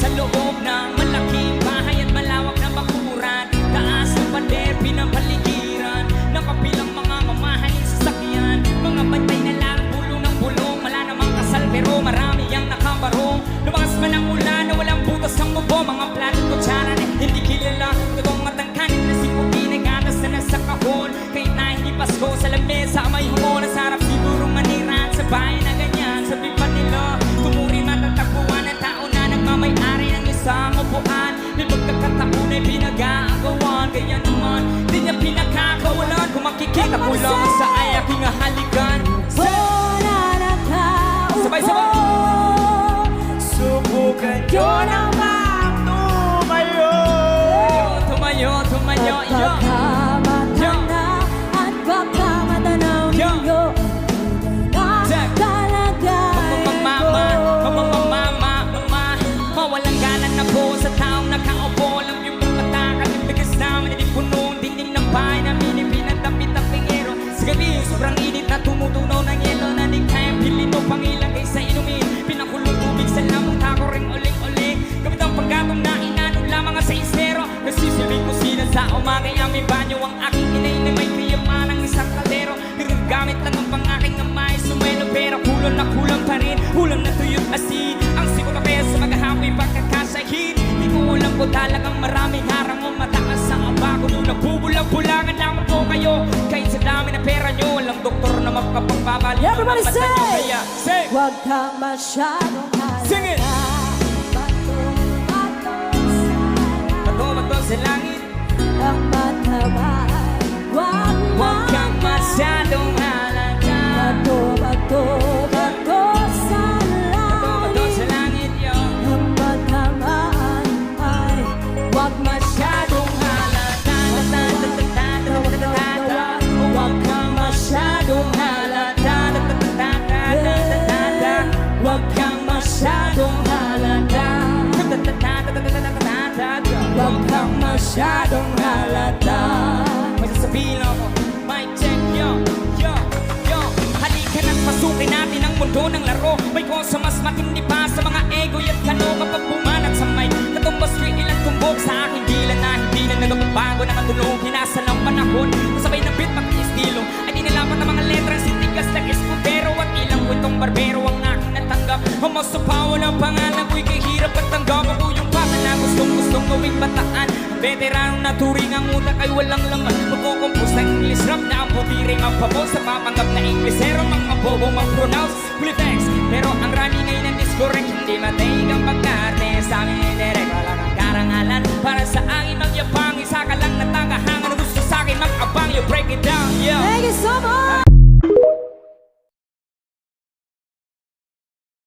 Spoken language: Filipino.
sa loob ng malaking bahay at malawak na bakuran. Taas ng pader, pinapaligiran ng kapilang mga mamahaling sasakyan. Mga bantay na lang, bulong ng bulong. Wala namang kasal pero marami ang nakabarong. Lumakas man ang ulan na walang butas ng mubo. Mga planong kutsara na hindi kilala. Totoong matangkanin na siputi na gatas na nasa kahon. Kahit na hindi Pasko sa lamesa may humon. Nasarap siguro maniran sa bahay na ganyan. Sabi pa nila, tumuri matatagpuan ang tao na nagmamay-ari ng isang upuan. May pagkakataon ay pinag-aagawan. Kaya naman, di niya pinakakawalan. Kung makikita ko lang sa aking halikan. Sabay-sabay! Subukan ko namang tumayo. Tumayo, tumayo, yo! Yo! At baka matanaw ninyo mawalang galan na po sa taong nakaupo. Alam yung mga mata, kalibigas naman hindi puno. Dingding ng bahay namin pinagtapit-tapingero. Sa gabi, sobrang init na tumutunaw ng yelo. Na di kayang pilin o pangilagay sa inumin. Pinakulong tubig sa lamang tako ring uling-uling. Gamit ang paggatong na inanong lamang sa isero. Nasisilbing kusina sa umagay aming banyo. Ang aking inay na may kriyaman ng isang kaldero. Nagagamit lang ang pangaking amay sumelo. Pero kulang na kulang pa rin. Ulam na tuyot asin. Ang sikot na pesa maghahapoy pagkakasahid. Di ko alam ko talagang maraming harang o mataas sa aba. Kung nabubulang-bulangan naman po kayo. Kahit sa dami na pera nyo, walang doktor na magpapagbabali. Everybody say! Say! Huwag kang masyadong halata. Sing it! Bato sa langit. Ang matabay. Huwag kang masyadong halata. Bato sa Bato sa langit, yo. ang matamaan ay huwag Masyadong halata. Huwag kang masyadong halata. Huwag kang masyadong halata. Huwag kang masyadong halata. May sasabihin ako, mic check, yo, yo, yo. Halika na't pasukin natin ang mundo ng laro. May kosa mas matindi pa sa mga ego at kano. Kapag bumanat sa mic, katumbas yung ilang tumbok sa aking dila na hindi na nagbabago. Nakatulong, hinasa ng panahon. Kasabay ng beat, pati estilo. Ay di nalaman ng mga letra, sitigas na eskutero. At ilang kwentong barbero ang aking natanggap. Hamos sa pawa ng pangalan ko'y kahirap at tanggap. Ako yung bata na gustong gawing bataan. Veteranong naturing ang utak ay walang laman. Magkukumpos ng English rap na ang putiring ang pabos. Sa papanggap na Inglesero, mga bobong mag-pronounce fully thanks. Pero ang rami ngayon ang discorrect. Hindi mataig ang pagkarte. Sa amin ay direct, wala kang karangalan. Para sa akin magyabang, isa ka lang natangahanga. Na gusto sa akin mag-abang, you break it down, yeah. Thank you so much!